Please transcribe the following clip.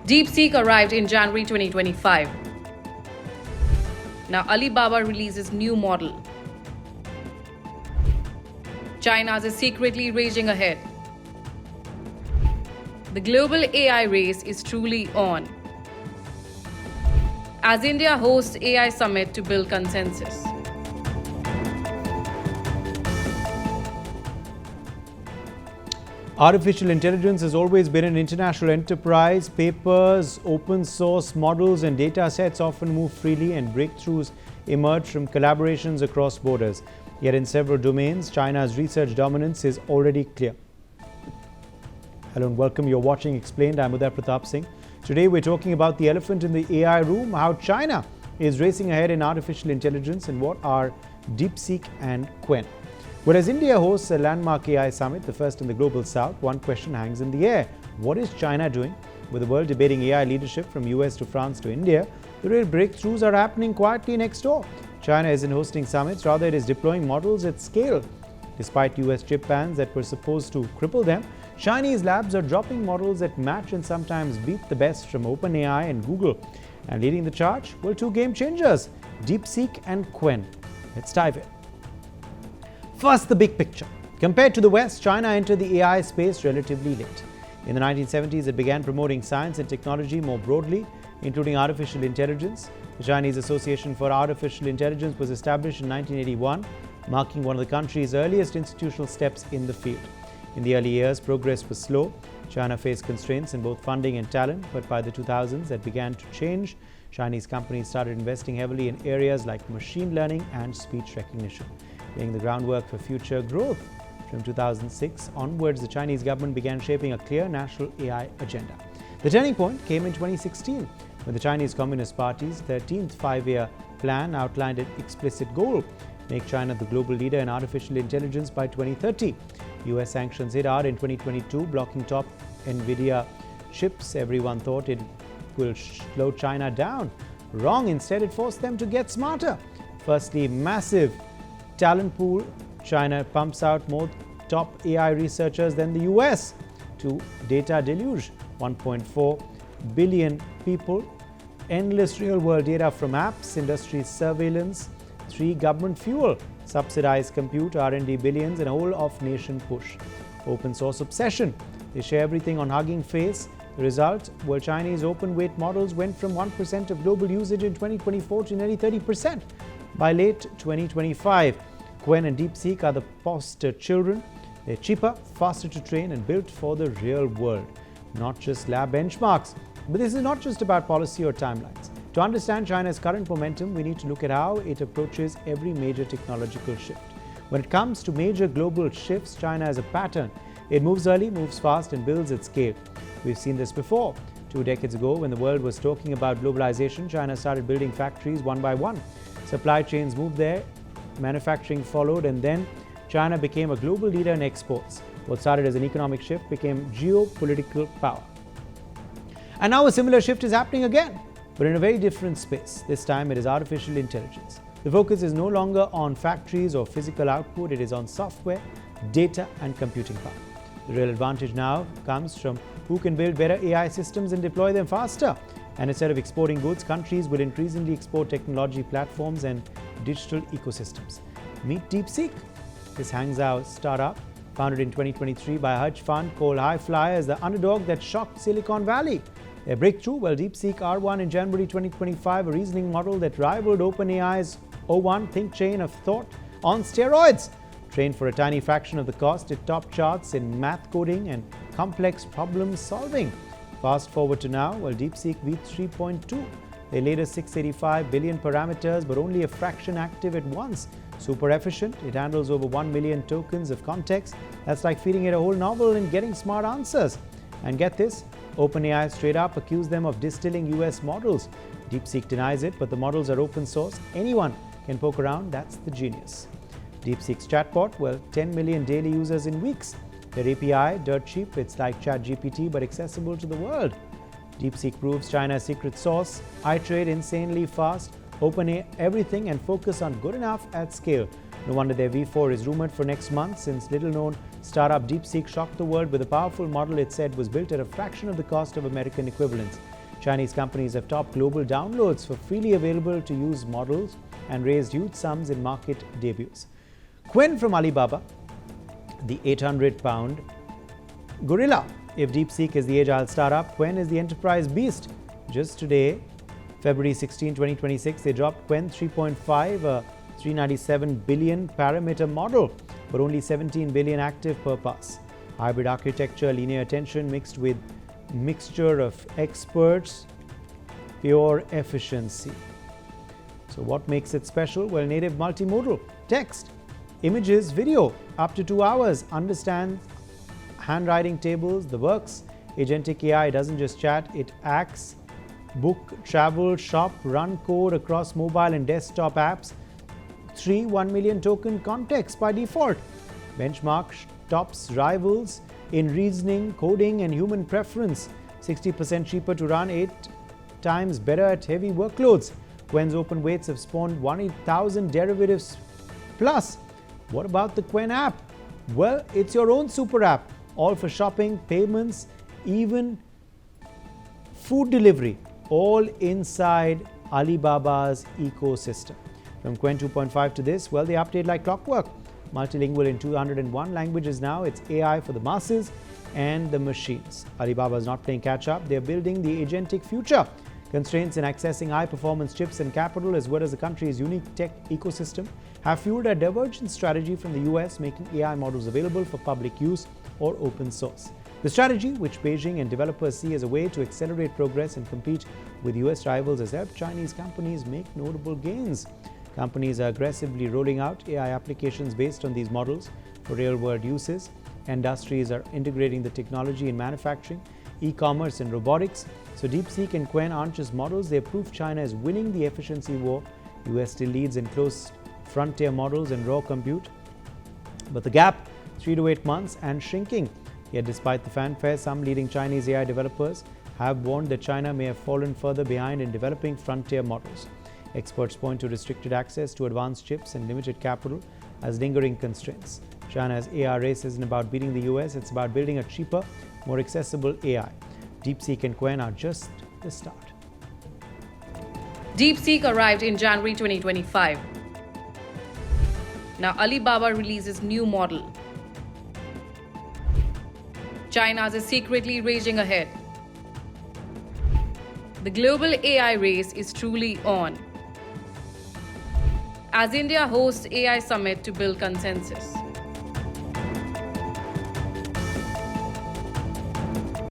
DeepSeek arrived in January 2025. Now Alibaba releases new model. China is secretly raging ahead. The global AI race is truly on, as India hosts AI Summit to build consensus. Artificial intelligence has always been an international enterprise. Papers, open source models and data sets often move freely, and breakthroughs emerge from collaborations across borders. Yet in several domains, China's research dominance is already clear. Hello and welcome. You're watching Explained. I'm Uday Pratap Singh. Today we're talking about the elephant in the AI room, how China is racing ahead in artificial intelligence, and what are DeepSeek and Qwen. Whereas India hosts a landmark AI summit, the first in the global south, one question hangs in the air. What is China doing? With the world debating AI leadership from US to France to India, the real breakthroughs are happening quietly next door. China isn't hosting summits, rather it is deploying models at scale. Despite US chip bans that were supposed to cripple them, Chinese labs are dropping models that match and sometimes beat the best from OpenAI and Google. And leading the charge, well, two game changers, DeepSeek and Qwen. Let's dive in. First, the big picture. Compared to the West, China entered the AI space relatively late. In the 1970s, it began promoting science and technology more broadly, including artificial intelligence. The Chinese Association for Artificial Intelligence was established in 1981, marking one of the country's earliest institutional steps in the field. In the early years, progress was slow. China faced constraints in both funding and talent, but by the 2000s, that began to change. Chinese companies started investing heavily in areas like machine learning and speech recognition, laying the groundwork for future growth. From 2006 onwards, the Chinese government began shaping a clear national AI agenda. The turning point came in 2016, when the Chinese Communist Party's 13th five-year plan outlined an explicit goal: make China the global leader in artificial intelligence by 2030. US sanctions hit hard in 2022, blocking top NVIDIA chips. Everyone thought it will slow China down. Wrong. Instead, it forced them to get smarter. Firstly, massive talent pool. China pumps out more top AI researchers than the US. To data deluge, 1.4 billion people, endless real-world data from apps, industry surveillance. 3, government fuel, subsidized compute, R&D billions, and a whole-of-nation push. Open source obsession. They share everything on Hugging Face. The result, well, Chinese open-weight models went from 1% of global usage in 2024 to nearly 30% by late 2025. Qwen and DeepSeek are the poster children. They're cheaper, faster to train, and built for the real world, not just lab benchmarks. But this is not just about policy or timelines. To understand China's current momentum, we need to look at how it approaches every major technological shift. When it comes to major global shifts, China has a pattern. It moves early, moves fast, and builds at scale. We've seen this before. 2 decades ago, when the world was talking about globalization, China started building factories one by one. Supply chains moved there, manufacturing followed, and then China became a global leader in exports. What started as an economic shift became geopolitical power. And now a similar shift is happening again, but in a very different space. This time it is artificial intelligence. The focus is no longer on factories or physical output, it is on software, data, and computing power. The real advantage now comes from who can build better AI systems and deploy them faster. And instead of exporting goods, countries will increasingly export technology platforms and digital ecosystems. Meet DeepSeek. This hangs-out startup, founded in 2023 by a hedge fund called High Flyers, the underdog that shocked Silicon Valley. Their breakthrough, well, DeepSeek R1 in January 2025, a reasoning model that rivaled OpenAI's O1 think chain of thought on steroids. Trained for a tiny fraction of the cost, it topped charts in math coding and complex problem solving. Fast forward to now, well, DeepSeek v3.2. They later 685 billion parameters, but only a fraction active at once. Super efficient, it handles over 1 million tokens of context. That's like feeding it a whole novel and getting smart answers. And get this, OpenAI straight up accused them of distilling US models. DeepSeek denies it, but the models are open source. Anyone can poke around, that's the genius. DeepSeek's chatbot, well, 10 million daily users in weeks. Their API, dirt cheap, it's like ChatGPT but accessible to the world. DeepSeek proves China's secret sauce: iterate insanely fast, open everything, and focus on good enough at scale. No wonder their V4 is rumored for next month, since little-known startup DeepSeek shocked the world with a powerful model it said was built at a fraction of the cost of American equivalents. Chinese companies have topped global downloads for freely available to use models and raised huge sums in market debuts. Qwen from Alibaba, the 800-pound gorilla. If DeepSeek is the agile startup, Qwen is the enterprise beast. Just today, February 16, 2026, they dropped Qwen 3.5, a 397 billion parameter model for only 17 billion active per pass. Hybrid architecture, linear attention mixed with mixture of experts, pure efficiency. So what makes it special? Well, native multimodal, text, images, video, up to 2 hours, understands handwriting tables, the works. Agentic AI doesn't just chat, it acts, book, travel, shop, run code across mobile and desktop apps. 1 million token context by default. Benchmark tops rivals in reasoning, coding and human preference. 60% cheaper to run, 8 times better at heavy workloads. Qwen's open weights have spawned 1,000 derivatives plus. What about the Qwen app? Well, it's your own super app, all for shopping, payments, even food delivery, all inside Alibaba's ecosystem. From Qwen 2.5 to this, well, they update like clockwork. Multilingual in 201 languages now. It's AI for the masses and the machines. Alibaba is not playing catch up. They're building the agentic future. Constraints in accessing high-performance chips and capital, as well as the country's unique tech ecosystem, have fueled a divergent strategy from the US, making AI models available for public use or open source. The strategy, which Beijing and developers see as a way to accelerate progress and compete with US rivals, has helped Chinese companies make notable gains. Companies are aggressively rolling out AI applications based on these models for real-world uses. Industries are integrating the technology in manufacturing, e-commerce and robotics. So DeepSeek and Qwen aren't just models, they prove China is winning the efficiency war. US still leads in close frontier models and raw compute, but the gap 3 to 8 months and shrinking. Yet despite the fanfare, some leading Chinese AI developers have warned that China may have fallen further behind in developing frontier models. Experts point to restricted access to advanced chips and limited capital as lingering constraints. China's AI race isn't about beating the US, it's about building a cheaper, more accessible AI. DeepSeek and Qwen are just the start. DeepSeek arrived in January 2025. Now Alibaba releases new model. China is secretly raging ahead. The global AI race is truly on, as India hosts AI summit to build consensus.